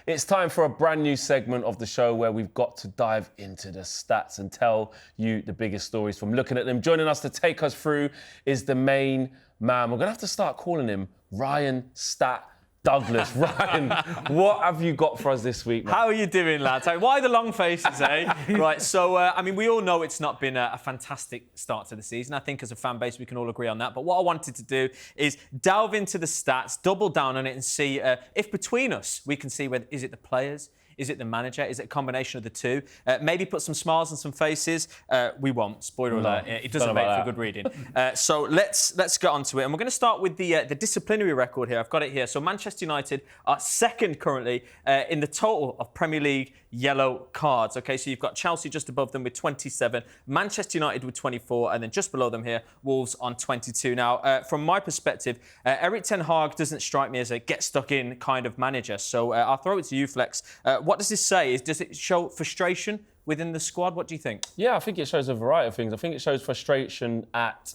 It's time for a brand new segment of the show where we've got to dive into the stats and tell you the biggest stories from looking at them. Joining us to take us through is the main man. We're going to have to start calling him Ryon Scott-Douglas. Ryan, what have you got for us this week, man? How are you doing, lads? Why the long faces, eh? Right, so, we all know it's not been a fantastic start to the season. I think as a fan base, we can all agree on that. But what I wanted to do is delve into the stats, double down on it and see if between us, we can see whether, is it the players? Is it the manager? Is it a combination of the two? Maybe put some smiles on some faces. We won't. Spoiler alert. It doesn't make for good reading. So let's get onto it. And we're going to start with the disciplinary record here. I've got it here. So Manchester United are second currently in the total of Premier League yellow cards. OK, so you've got Chelsea just above them with 27, Manchester United with 24, and then just below them here, Wolves on 22. Now, from my perspective, Erik ten Hag doesn't strike me as a get-stuck-in kind of manager. So I'll throw it to you, Flex. What does this say? Does it show frustration within the squad? What do you think? Yeah, I think it shows a variety of things. I think it shows frustration at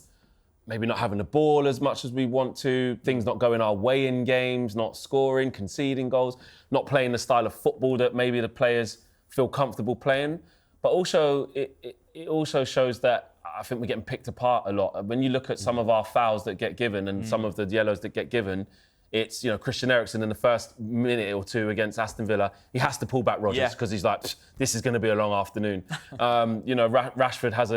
maybe not having the ball as much as we want to, things not going our way in games, not scoring, conceding goals, not playing the style of football that maybe the players feel comfortable playing. But also, it also shows that I think we're getting picked apart a lot. When you look at some of our fouls that get given and some of the yellows that get given, it's, Christian Eriksen in the first minute or two against Aston Villa, he has to pull back Rodgers because he's like, this is going to be a long afternoon. Rashford has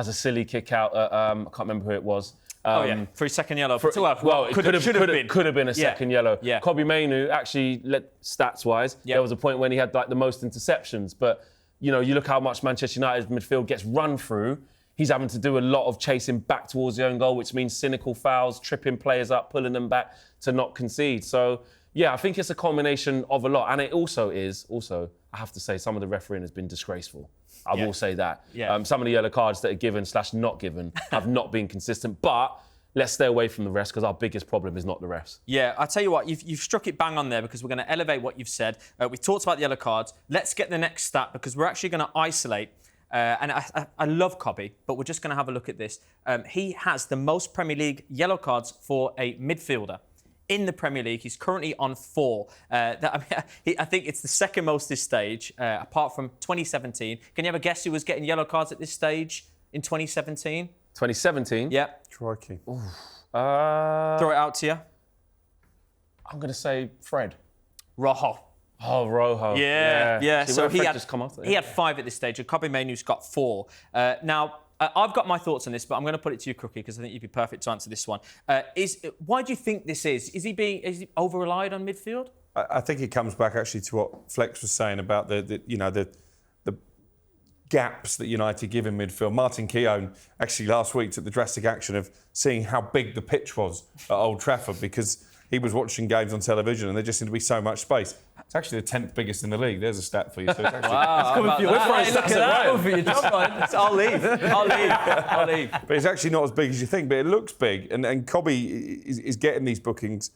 a silly kick out. I can't remember who it was. For his second yellow. It could have been a second yellow. Yeah. Kobbie Mainoo actually, stats-wise, there was a point when he had the most interceptions. But, you look how much Manchester United's midfield gets run through. He's having to do a lot of chasing back towards the own goal, which means cynical fouls, tripping players up, pulling them back to not concede. So, I think it's a combination of a lot. And it also, I have to say, some of the refereeing has been disgraceful. I will say that. Yeah. Some of the yellow cards that are given / not given have not been consistent. But let's stay away from the refs because our biggest problem is not the refs. Yeah, I'll tell you what, you've struck it bang on there because we're going to elevate what you've said. We've talked about the yellow cards. Let's get the next stat because we're actually going to isolate. And I love Kobbie, but we're just going to have a look at this. He has the most Premier League yellow cards for a midfielder in the Premier League. He's currently on 4. I think it's the second most this stage, apart from 2017. Can you have a guess who was getting yellow cards at this stage in 2017? 2017? Yeah. Crikey. Throw it out to you. I'm going to say Fred. Rojo. Oh, Rojo. Yeah. See, so he had 5 at this stage, and Kobbie Mainoo's got 4. Now, I've got my thoughts on this, but I'm going to put it to you, Crookie, because I think you'd be perfect to answer this one. Why do you think this is? Is he over-relied on midfield? I think it comes back actually to what Flex was saying about the gaps that United give in midfield. Martin Keown actually last week took the drastic action of seeing how big the pitch was at Old Trafford because he was watching games on television and there just seemed to be so much space. It's actually the 10th biggest in the league. There's a stat for you. So it's actually, I'll leave. But it's actually not as big as you think, but it looks big. And Kobbie is getting these bookings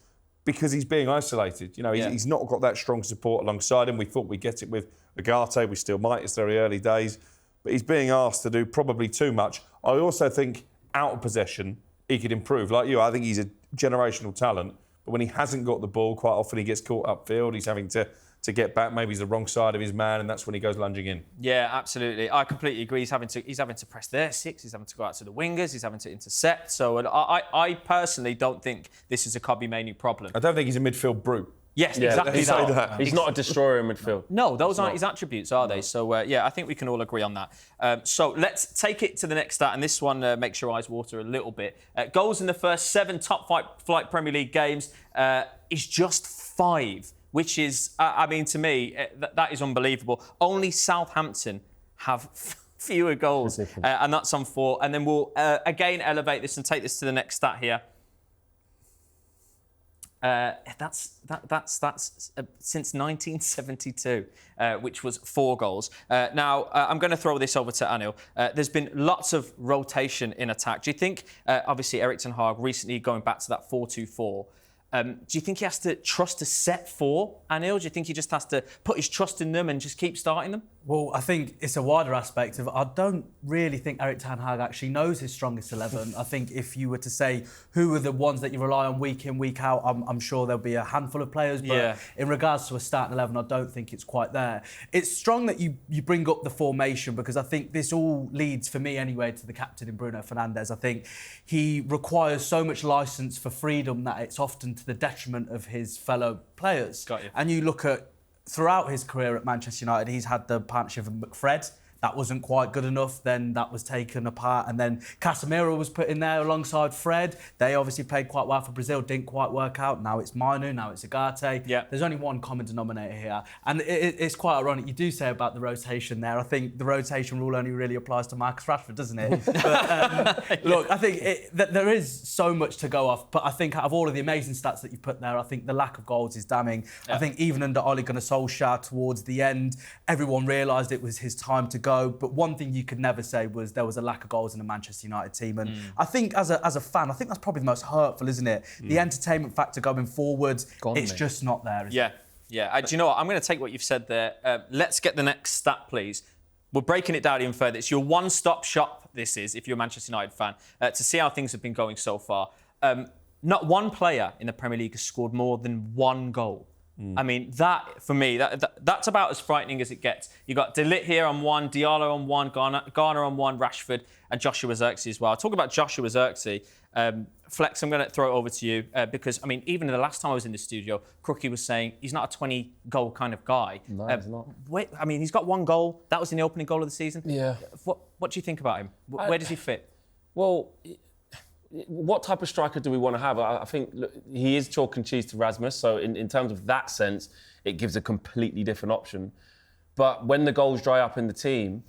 because he's being isolated. He's not got that strong support alongside him. We thought we'd get it with Agate. We still might. It's very early days. But he's being asked to do probably too much. I also think out of possession, he could improve. Like you, I think he's a generational talent. But when he hasn't got the ball, quite often he gets caught upfield. He's having to get back. Maybe he's the wrong side of his man, and that's when he goes lunging in. Yeah, absolutely. I completely agree. He's having to press their 6. He's having to go out to the wingers. He's having to intercept. So I personally don't think this is a Kobbie Mainoo problem. I don't think he's a midfield brute. Yes, exactly that. He's not a destroyer in midfield. No, those aren't his attributes, are they? So, I think we can all agree on that. So let's take it to the next stat, and this one makes your eyes water a little bit. Goals in the first 7 top-flight Premier League games is just 5, which is, to me, that is unbelievable. Only Southampton have fewer goals, and that's on 4. And then we'll, again, elevate this and take this to the next stat here. That's since 1972, which was 4 goals. Now, I'm going to throw this over to Anil. There's been lots of rotation in attack. Do you think, obviously, Erik ten Hag recently going back to that 4-2-4, Do you think he has to trust a set four, Anil? Do you think he just has to put his trust in them and just keep starting them? Well, I think it's a wider aspect of I don't really think Erik ten Hag actually knows his strongest 11. I think if you were to say who are the ones that you rely on week in, week out, I'm sure there'll be a handful of players. But in regards to a starting 11, I don't think it's quite there. It's strong that you bring up the formation because I think this all leads, for me anyway, to the captain in Bruno Fernandes. I think he requires so much licence for freedom that it's often to the detriment of his fellow players. Got you. And you look at throughout his career at Manchester United, he's had the partnership with McFred. That wasn't quite good enough. Then that was taken apart. And then Casemiro was put in there alongside Fred. They obviously played quite well for Brazil. Didn't quite work out. Now it's Mainoo. Now it's Ugarte. Yeah. There's only one common denominator here. And it's quite ironic. You do say about the rotation there. I think the rotation rule only really applies to Marcus Rashford, doesn't it? But, look, I think there is so much to go off. But I think out of all of the amazing stats that you put there, I think the lack of goals is damning. Yeah. I think even under Ole Gunnar Solskjaer towards the end, everyone realised it was his time to go. But one thing you could never say was there was a lack of goals in the Manchester United team. And I think as a fan, I think that's probably the most hurtful, isn't it? The entertainment factor going forward, it's just not there. Yeah. Do you know what? I'm going to take what you've said there. Let's get the next stat, please. We're breaking it down even further. It's your one-stop shop, this is, if you're a Manchester United fan, to see how things have been going so far. Not one player in the Premier League has scored more than one goal. I mean, that, for me, that's about as frightening as it gets. You've got De Ligt here on one, Diallo on one, Garner on one, Rashford and Joshua Zirkzee as well. I'll talk about Joshua Zirkzee. Flex, I'm going to throw it over to you because, I mean, even the last time I was in the studio, Crookie was saying he's not a 20-goal kind of guy. No, he's not. I mean, he's got one goal. That was in the opening goal of the season. Yeah. What do you think about him? Where does he fit? Well, what type of striker do we want to have? I think he is chalk and cheese to Rasmus, so in terms of that sense, it gives a completely different option. But when the goals dry up in the team,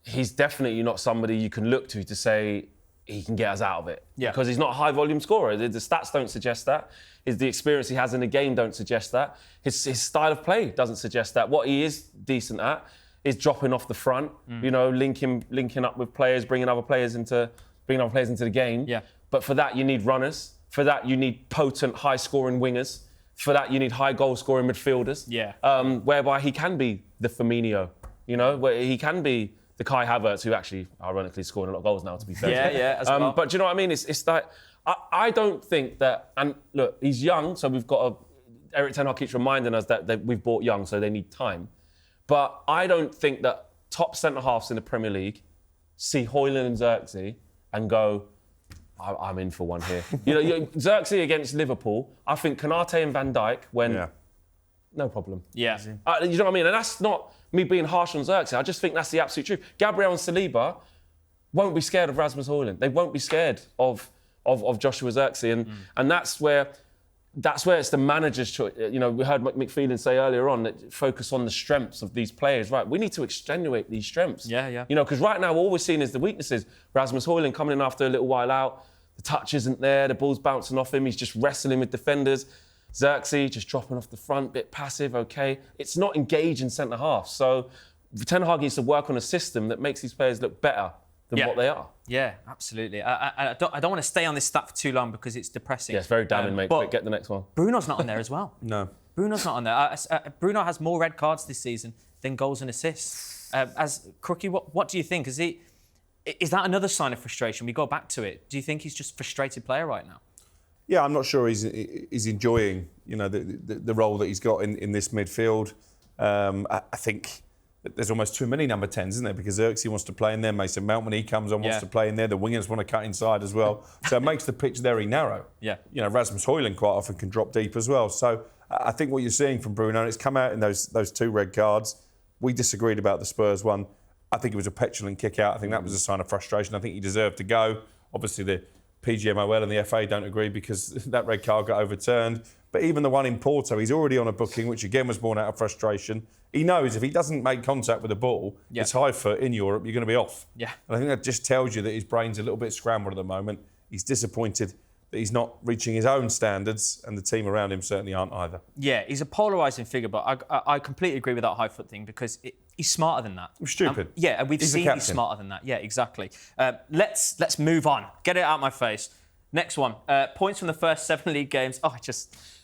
he's definitely not somebody you can look to say he can get us out of it. Yeah. Because he's not a high-volume scorer. The stats don't suggest that. The experience he has in the game don't suggest that. His style of play doesn't suggest that. What he is decent at is dropping off the front, linking up with players, bringing other players into the game. Yeah. But for that, you need runners. For that, you need potent, high-scoring wingers. For that, you need high goal-scoring midfielders. Yeah. Whereby he can be the Firmino, where he can be the Kai Havertz, who actually, ironically, is scoring a lot of goals now, to be fair. Yeah, as well. But do you know what I mean? It's like, I don't think that, and look, he's young, so we've got Erik ten Hag keeps reminding us that we've bought young, so they need time. But I don't think that top centre-halves in the Premier League see Højlund and Zirkzee and go, I'm in for one here. Zirkzee against Liverpool, I think Konate and Van Dijk no problem. Yeah. You know what I mean? And that's not me being harsh on Zirkzee. I just think that's the absolute truth. Gabriel and Saliba won't be scared of Rasmus Højlund. They won't be scared of Joshua Zirkzee. And that's where it's the manager's choice. We heard McPhelan say earlier on that focus on the strengths of these players. Right, we need to extenuate these strengths. Yeah. Because right now all we're seeing is the weaknesses. Rasmus Højlund coming in after a little while out. The touch isn't there. The ball's bouncing off him. He's just wrestling with defenders. Zirkzee just dropping off the front, bit passive, okay. It's not engaging centre-half. So Ten Hag needs to work on a system that makes these players look better than what they are. Yeah, absolutely. I don't want to stay on this stat for too long because it's depressing. Yeah, it's very damning, mate. But get the next one. Bruno's not on there as well. No. Bruno's not on there. Bruno has more red cards this season than goals and assists. As Crookie, what do you think? Is that another sign of frustration? We go back to it. Do you think he's just a frustrated player right now? Yeah, I'm not sure he's enjoying, the role that he's got in this midfield. I think there's almost too many number 10s, isn't there? Because Zirkzee wants to play in there. Mason Mount, when he comes on, wants to play in there. The wingers want to cut inside as well. So it makes the pitch very narrow. Yeah. Rasmus Højlund quite often can drop deep as well. So I think what you're seeing from Bruno, and it's come out in those two red cards. We disagreed about the Spurs one. I think it was a petulant kick out. I think that was a sign of frustration. I think he deserved to go. Obviously, the PGMOL and the FA don't agree because that red card got overturned. But even the one in Porto, he's already on a booking, which again was born out of frustration. He knows if he doesn't make contact with the ball, it's high foot in Europe, you're going to be off. Yeah. And I think that just tells you that his brain's a little bit scrambled at the moment. He's disappointed that he's not reaching his own standards, and the team around him certainly aren't either. Yeah, he's a polarising figure, but I completely agree with that high foot thing because he's smarter than that. Stupid. And we've seen he's smarter than that. Yeah, exactly. Let's move on. Get it out of my face. Next one. Points from the first 7 league games.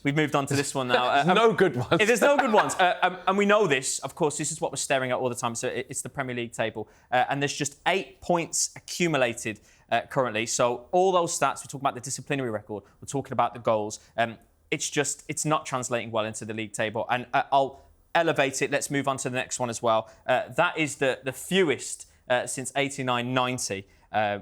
We've moved on to this one now. No good ones. There's no good ones. And we know this. Of course, this is what we're staring at all the time. So it's the Premier League table. And there's just 8 points accumulated currently. So all those stats, we're talking about the disciplinary record. We're talking about the goals. It's not translating well into the league table. And I'll elevate it. Let's move on to the next one as well. That is the fewest since 89-90.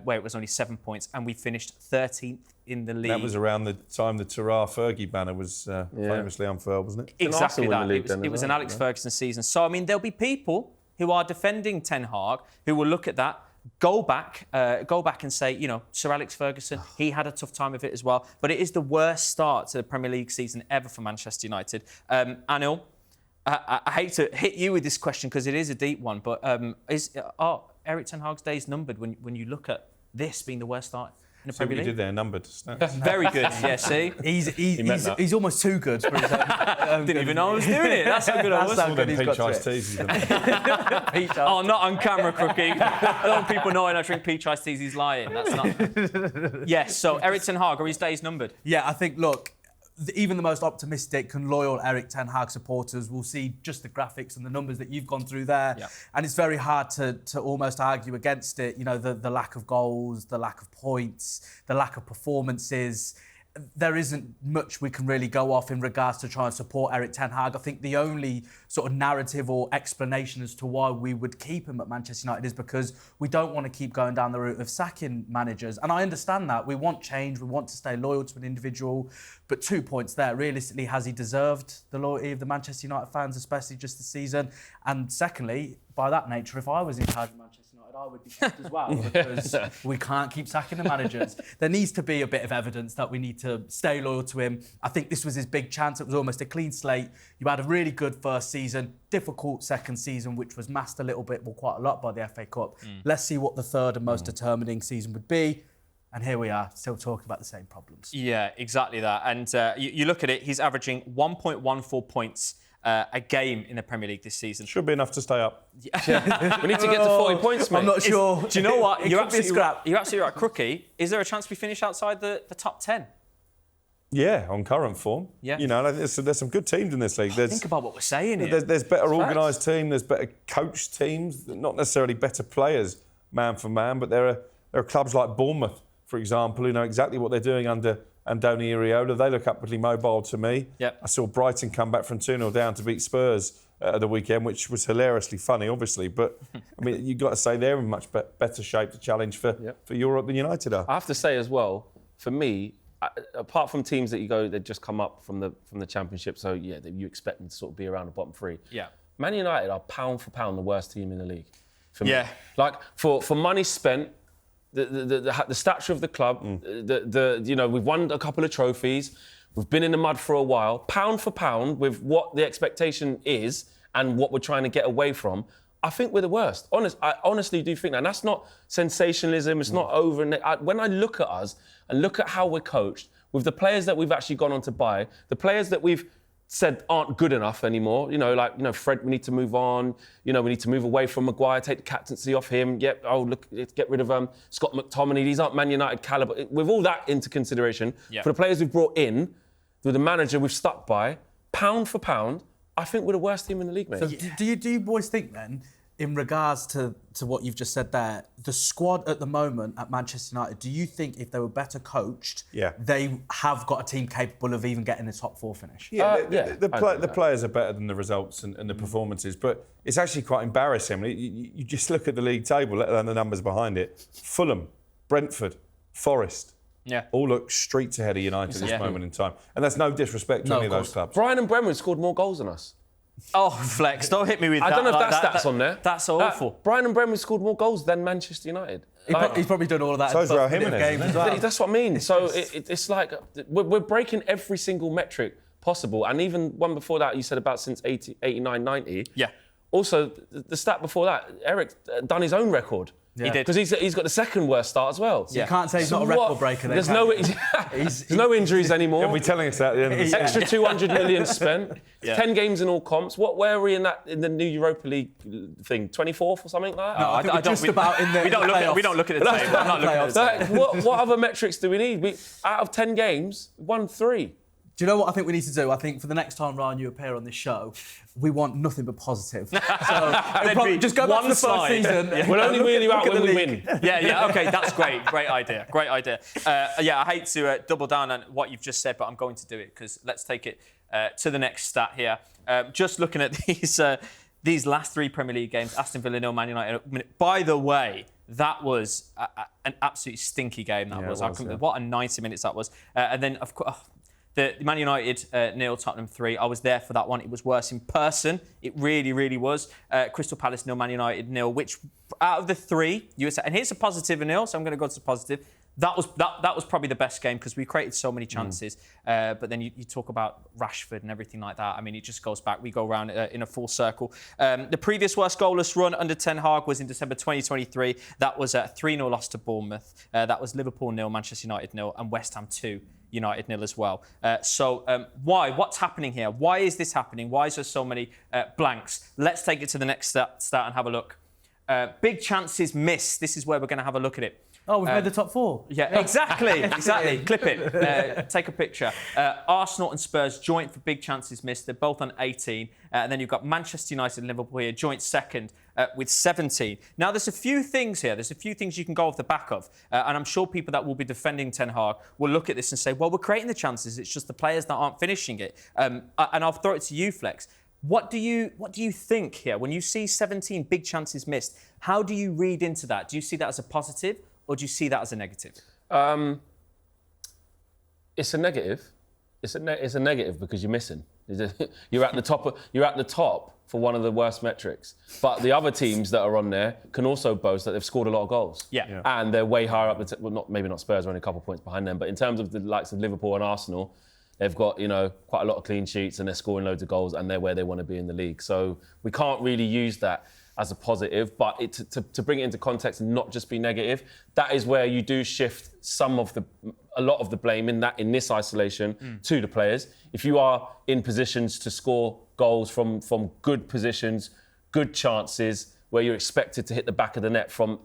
Where it was only 7 points, and we finished 13th in the league. That was around the time the Fergie banner was famously unfurled, wasn't it? Exactly that. It was an Alex Ferguson season. So, I mean, there'll be people who are defending Ten Hag who will look at that, go back and say, you know, Sir Alex Ferguson, he had a tough time of it as well. But it is the worst start to the Premier League season ever for Manchester United. Anil, I hate to hit you with this question because it is a deep one, but are Erik Ten Hag's days numbered when you look at this being the worst start in the Premier League? You did there, numbered stats. Very good, yeah, see? He's almost too good for his own. Didn't even know I was doing it. That's how good I was. All them peach iced teas. Oh, not on camera, Crookie. I don't want people knowing I drink peach iced teas. He's lying. That's not... Yes, so Erik Ten Hag, are his days numbered? Yeah, I think, look, even the most optimistic and loyal Erik Ten Hag supporters will see just the graphics and the numbers that you've gone through there. Yeah. And it's very hard to almost argue against it. You know, the lack of goals, the lack of points, the lack of performances. There isn't much we can really go off in regards to try and support Erik Ten Hag. I think the only sort of narrative or explanation as to why we would keep him at Manchester United is because we don't want to keep going down the route of sacking managers. And I understand that. We want change. We want to stay loyal to an individual. But 2 points there. Realistically, has he deserved the loyalty of the Manchester United fans, especially just this season? And secondly, by that nature, if I was in charge of Manchester United, I would be kept as well, because we can't keep sacking the managers. There needs to be a bit of evidence that we need to stay loyal to him. I think this was his big chance. It was almost a clean slate. You had a really good first season, difficult second season, which was masked a little bit, well, quite a lot by the FA Cup. Let's see what the third and most determining season would be. And here we are, still talking about the same problems. Yeah, exactly that. And you look at it, he's averaging 1.14 points a game in the Premier League this season. Should be enough to stay up. We need to get to 40 points, mate. I'm not sure. Do you know what? You're absolutely right, Crookie. Is there a chance we finish outside the top 10? Yeah, on current form. Yeah. You know, there's some good teams in this league. Think about what we're saying here. There's better organised teams, there's better coached teams, not necessarily better players, man for man, but there are clubs like Bournemouth, for example, who know exactly what they're doing under Andoni Iraola. They look upwardly mobile to me. Yep. I saw Brighton come back from 2-0 down to beat Spurs at the weekend, which was hilariously funny, obviously. But, I mean, you've got to say they're in much better shape to challenge for Europe than United are. I have to say as well, for me, apart from teams that you go, they just come up from the Championship, so yeah, you expect them to sort of be around the bottom three. Yeah. Man United are pound for pound the worst team in the league. For me. Yeah. Like for money spent, the stature of the club, you know, we've won a couple of trophies, we've been in the mud for a while. Pound for pound, with what the expectation is and what we're trying to get away from, I think we're the worst. I honestly do think that. And that's not sensationalism, it's not over. When I look at us and look at how we're coached, with the players that we've actually gone on to buy, the players that we've said aren't good enough anymore, Fred, we need to move on, we need to move away from Maguire, take the captaincy off him, get rid of Scott McTominay, these aren't Man United calibre. With all that into consideration, for the players we've brought in, with the manager we've stuck by, pound for pound, I think we're the worst team in the league, mate. So do you boys think then, in regards to what you've just said there, the squad at the moment at Manchester United, do you think if they were better coached, they have got a team capable of even getting a top four finish? The players are better than the results and the performances, but it's actually quite embarrassing. You just look at the league table, let alone the numbers behind it. Fulham, Brentford, Forest, all look streets ahead of United at this moment in time. And that's no disrespect to any of those clubs. Brian and Brentford scored more goals than us. Oh, Flex, don't hit me with that. I don't know if that stat's on there. That's awful. Brian and Brentford scored more goals than Manchester United. He's probably done all of that. So is Raul Jimenez. As well. That's what I mean. So it's like we're breaking every single metric possible. And even one before that, you said about since 89, 90. Yeah. Also, the stat before that, Eric done his own record He did. Because he's got the second worst start as well. You can't say he's not a record breaker. There's no injuries anymore. He'll be telling us that at the end of the season. Extra 200 million spent. 10 games in all comps. Where are we in the new Europa League thing? 24th or something like that? No, I think we're just about in the we don't look at the table. I'm not looking at the table. What other metrics do we need? Out of 10 games, won 3. Do you know what I think we need to do? I think for the next time, Ryan, you appear on this show, we want nothing but positive. So just go back to the first season. We'll only wheel you out when we win. Yeah, okay, that's great. Great idea. I hate to double down on what you've just said, but I'm going to do it because let's take it to the next stat here. Just looking at these last 3 Premier League games, Aston Villa 0, Man United. By the way, that was an absolutely stinky game. What a 90 minutes that was. And then, of course, the Man United 0, Tottenham 3. I was there for that one. It was worse in person. It really, really was. Crystal Palace 0, Man United 0. Which out of the 3, you would say, and here's a positive and 0, so I'm going to go to the positive. That was probably the best game because we created so many chances. But then you talk about Rashford and everything like that. I mean, it just goes back. We go around in a full circle. The previous worst goalless run under Ten Hag was in December 2023. That was a 3-0 loss to Bournemouth. That was Liverpool 0, Manchester United 0, and West Ham 2. United 0 as well. Why? What's happening here? Why is this happening? Why is there so many blanks? Let's take it to the next stat and have a look. Big chances missed. This is where we're going to have a look at it. Oh, we've made the top 4. Yeah, exactly. Clip it. Take a picture. Arsenal and Spurs joint for big chances missed. They're both on 18. And then you've got Manchester United and Liverpool here, joint second with 17. Now, there's a few things here. There's a few things you can go off the back of. And I'm sure people that will be defending Ten Hag will look at this and say, well, we're creating the chances. It's just the players that aren't finishing it. And I'll throw it to you, Flex. What do you think here? When you see 17 big chances missed, how do you read into that? Do you see that as a positive or do you see that as a negative? It's a negative. It's a negative because you're missing. You're at the top. You're at the top for one of the worst metrics. But the other teams that are on there can also boast that they've scored a lot of goals. Yeah. And they're way higher up. Maybe not Spurs, are only a couple of points behind them. But in terms of the likes of Liverpool and Arsenal, they've got quite a lot of clean sheets and they're scoring loads of goals and they're where they want to be in the league. So we can't really use that as a positive, but to bring it into context and not just be negative, that is where you do shift a lot of the blame in this isolation to the players. If you are in positions to score goals from good positions, good chances, where you're expected to hit the back of the net from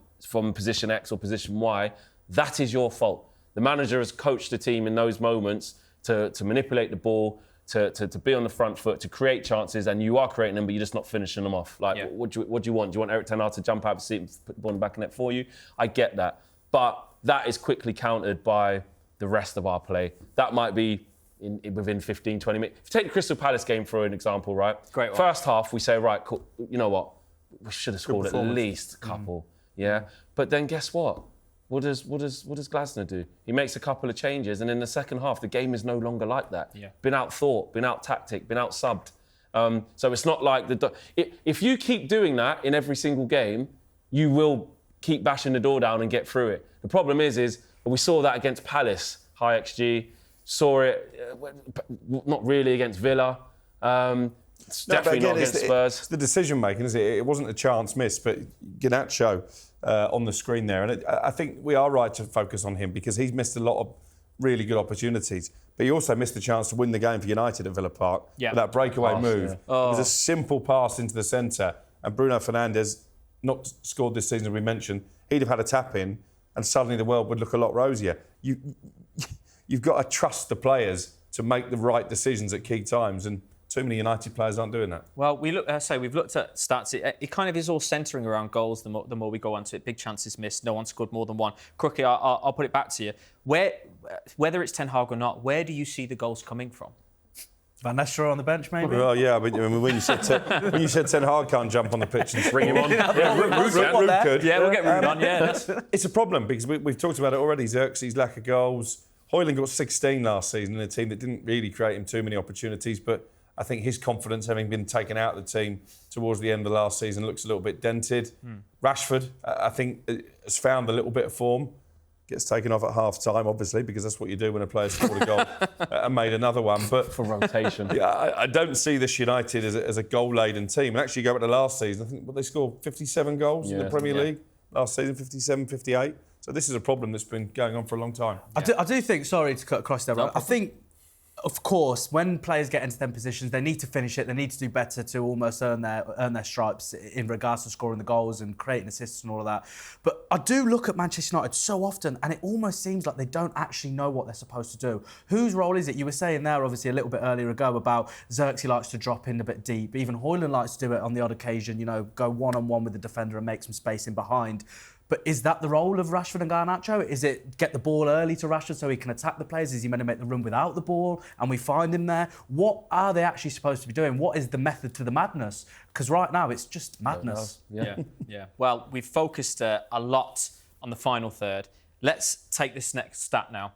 position X or position Y, that is your fault. The manager has coached the team in those moments to manipulate the ball, to be on the front foot, to create chances, and you are creating them, but you're just not finishing them off. What do you want? Do you want Erik Ten Hag to jump out of the seat and put the ball in the back of the net for you? I get that. But that is quickly countered by the rest of our play. That might be within 15, 20 minutes. If you take the Crystal Palace game for an example, right? Great one. First half, we say, right, cool, you know what? We should have scored at least a couple. Yeah? But then guess what? What does Glasner do? He makes a couple of changes, and in the second half, the game is no longer like that. Yeah. Been out thought, been out tactic, been out subbed. So it's not like if you keep doing that in every single game, you will keep bashing the door down and get through it. The problem is we saw that against Palace, high XG. Saw it, not really against Villa. Definitely not against Spurs. It's the decision making, isn't it? It wasn't a chance missed, but Garnacho on the screen there. And I think we are right to focus on him because he's missed a lot of really good opportunities. But he also missed the chance to win the game for United at Villa Park. Yeah. With that breakaway move. Yeah. It was a simple pass into the centre. And Bruno Fernandes, not scored this season, as we mentioned, he'd have had a tap in and suddenly the world would look a lot rosier. You've got to trust the players to make the right decisions at key times, and too many United players aren't doing that. Well, we've looked at stats. It kind of is all centering around goals. The more we go on to it, big chances missed. No one scored more than one. Crookie, I'll put it back to you. Whether it's Ten Hag or not, where do you see the goals coming from? Van Nistelrooy on the bench, maybe? Well, yeah, but when you said Ten Hag can't jump on the pitch and bring him on, Ruud could. Yeah, we'll get Ruud on. Yeah, it's a problem because we've talked about it already. Xerxes' lack of goals. Hoyland got 16 last season in a team that didn't really create him too many opportunities, but I think his confidence, having been taken out of the team towards the end of the last season, looks a little bit dented. Rashford, I think, has found a little bit of form. Gets taken off at half-time, obviously, because that's what you do when a player scored a goal and made another one. But for rotation. Yeah, I don't see this United as a goal-laden team. And actually, go back to last season, I think they scored 57 goals in the Premier League. last season, 57, 58. So this is a problem that's been going on for a long time. I do think, sorry to cut across there, but I think, of course, when players get into them positions, they need to finish it. They need to do better to almost earn their stripes in regards to scoring the goals and creating assists and all of that. But I do look at Manchester United so often, and it almost seems like they don't actually know what they're supposed to do. Whose role is it? You were saying there, obviously, a little bit earlier ago about Xerxes likes to drop in a bit deep. Even Højlund likes to do it on the odd occasion, go one-on-one with the defender and make some space in behind. But is that the role of Rashford and Garnacho? Is it get the ball early to Rashford so he can attack the players? Is he meant to make the run without the ball and we find him there? What are they actually supposed to be doing? What is the method to the madness? Because right now it's just madness. Yeah. Well, we've focused a lot on the final third. Let's take this next stat now.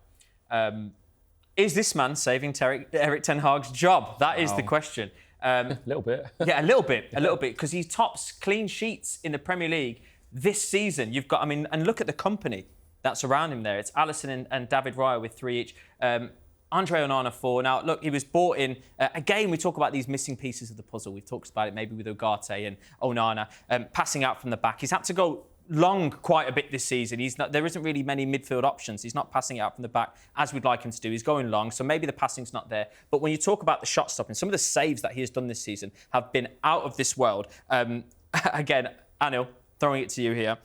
Is this man saving Erik ten Hag's job? That is the question. A little bit. Yeah, a little bit, because he tops clean sheets in the Premier League this season. You've got, and look at the company that's around him there. It's Alisson and David Raya with 3 each. Andre Onana 4. Now, look, he was brought in. Again, we talk about these missing pieces of the puzzle. We've talked about it maybe with Ugarte and Onana, passing out from the back. He's had to go long quite a bit this season. There isn't really many midfield options. He's not passing it out from the back as we'd like him to do. He's going long, so maybe the passing's not there. But when you talk about the shot stopping, some of the saves that he has done this season have been out of this world. Again, Anil, throwing it to you here.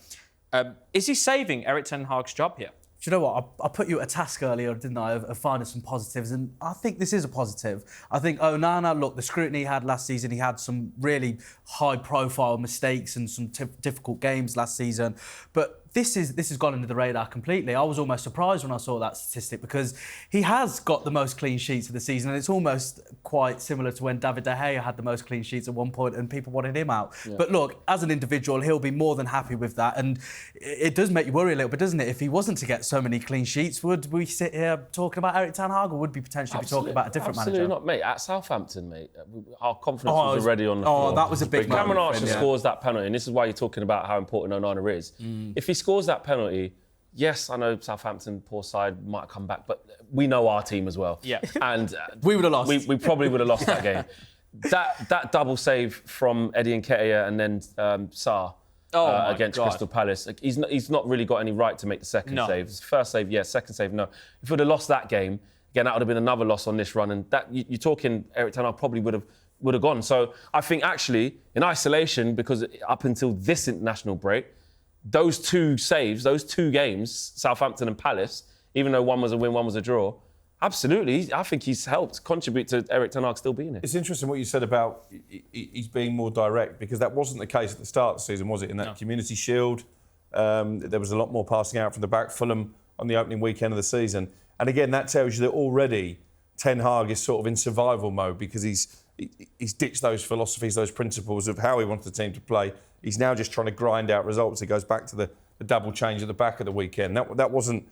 Is he saving Erik ten Hag's job here? Do you know what? I put you a task earlier, didn't I, of finding some positives, and I think this is a positive. I think Onana, look, the scrutiny he had last season, he had some really high-profile mistakes and some difficult games last season, but this has gone under the radar completely. I was almost surprised when I saw that statistic because he has got the most clean sheets of the season, and it's almost quite similar to when David De Gea had the most clean sheets at one point and people wanted him out. Yeah. But look, as an individual, he'll be more than happy with that, and it does make you worry a little bit, doesn't it? If he wasn't to get so many clean sheets, would we sit here talking about Erik ten Hag, or would we potentially be talking about a different manager? Absolutely not, mate. At Southampton, mate, our confidence was already on the floor. Oh, that was a big moment. Cameron Archer scores that penalty, and this is why you're talking about how important Onana is. If he scores that penalty, yes, I know Southampton, poor side, might come back, but we know our team as well. Yeah. And we would have lost. We probably would have lost that game. That double save from Eddie Nketiah and then Sarr against Crystal Palace. Like, he's not really got any right to make the second save. First save, yes. Second save, no. If we'd have lost that game, again, that would have been another loss on this run. And that you're talking Erik ten Hag probably would have gone. So I think actually, in isolation, because up until this international break, those two saves, those two games, Southampton and Palace, even though one was a win, one was a draw, absolutely, I think he's helped contribute to Erik ten Hag still being here. It's interesting what you said about he's being more direct, because that wasn't the case at the start of the season, was it? In that Community Shield, there was a lot more passing out from the back. Fulham on the opening weekend of the season. And again, that tells you that already Ten Hag is sort of in survival mode, because he's ditched those philosophies, those principles of how he wants the team to play. He's now just trying to grind out results. He goes back to the double change at the back of the weekend. That wasn't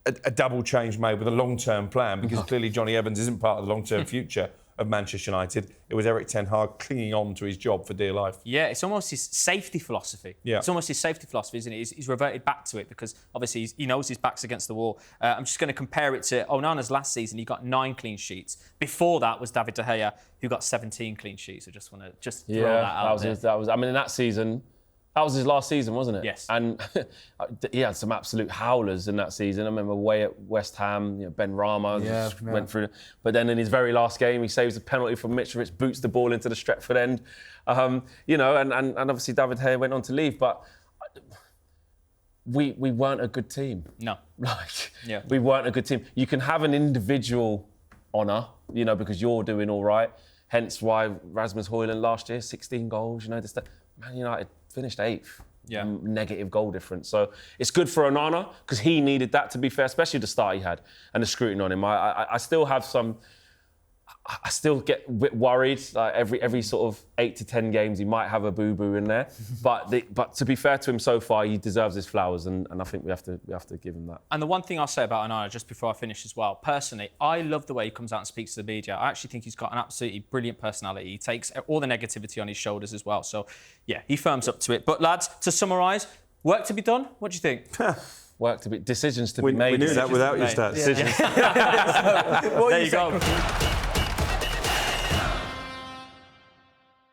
a double change made with a long-term plan, because clearly Johnny Evans isn't part of the long-term future of Manchester United. It was Erik ten Hag clinging on to his job for dear life. Yeah, it's almost his safety philosophy. Yeah. It's almost his safety philosophy, isn't it? He's reverted back to it because obviously he knows his back's against the wall. I'm just going to compare it to Onana's last season. He got 9 clean sheets. Before that was David De Gea, who got 17 clean sheets. I just want to throw that out there. In that season, that was his last season, wasn't it? Yes. And he had some absolute howlers in that season. I remember away at West Ham, Ben Rama went through. But then in his very last game, he saves a penalty from Mitrovic, boots the ball into the Stretford end. And obviously David De Gea went on to leave. But we weren't a good team. No. We weren't a good team. You can have an individual honour, because you're doing all right. Hence why Rasmus Højlund last year, 16 goals, Man United finished 8th. Yeah. Negative goal difference. So it's good for Onana, because he needed that, to be fair, especially the start he had and the scrutiny on him. I still have some... I still get a bit worried. Like every sort of 8 to 10 games, he might have a boo-boo in there. But to be fair to him so far, he deserves his flowers, and I think we have to give him that. And the one thing I'll say about Onana, just before I finish as well, personally, I love the way he comes out and speaks to the media. I actually think he's got an absolutely brilliant personality. He takes all the negativity on his shoulders as well. So, yeah, he firms up to it. But, lads, to summarise, work to be done? What do you think? Decisions to be made. We knew that without your stats. Decisions. There you go.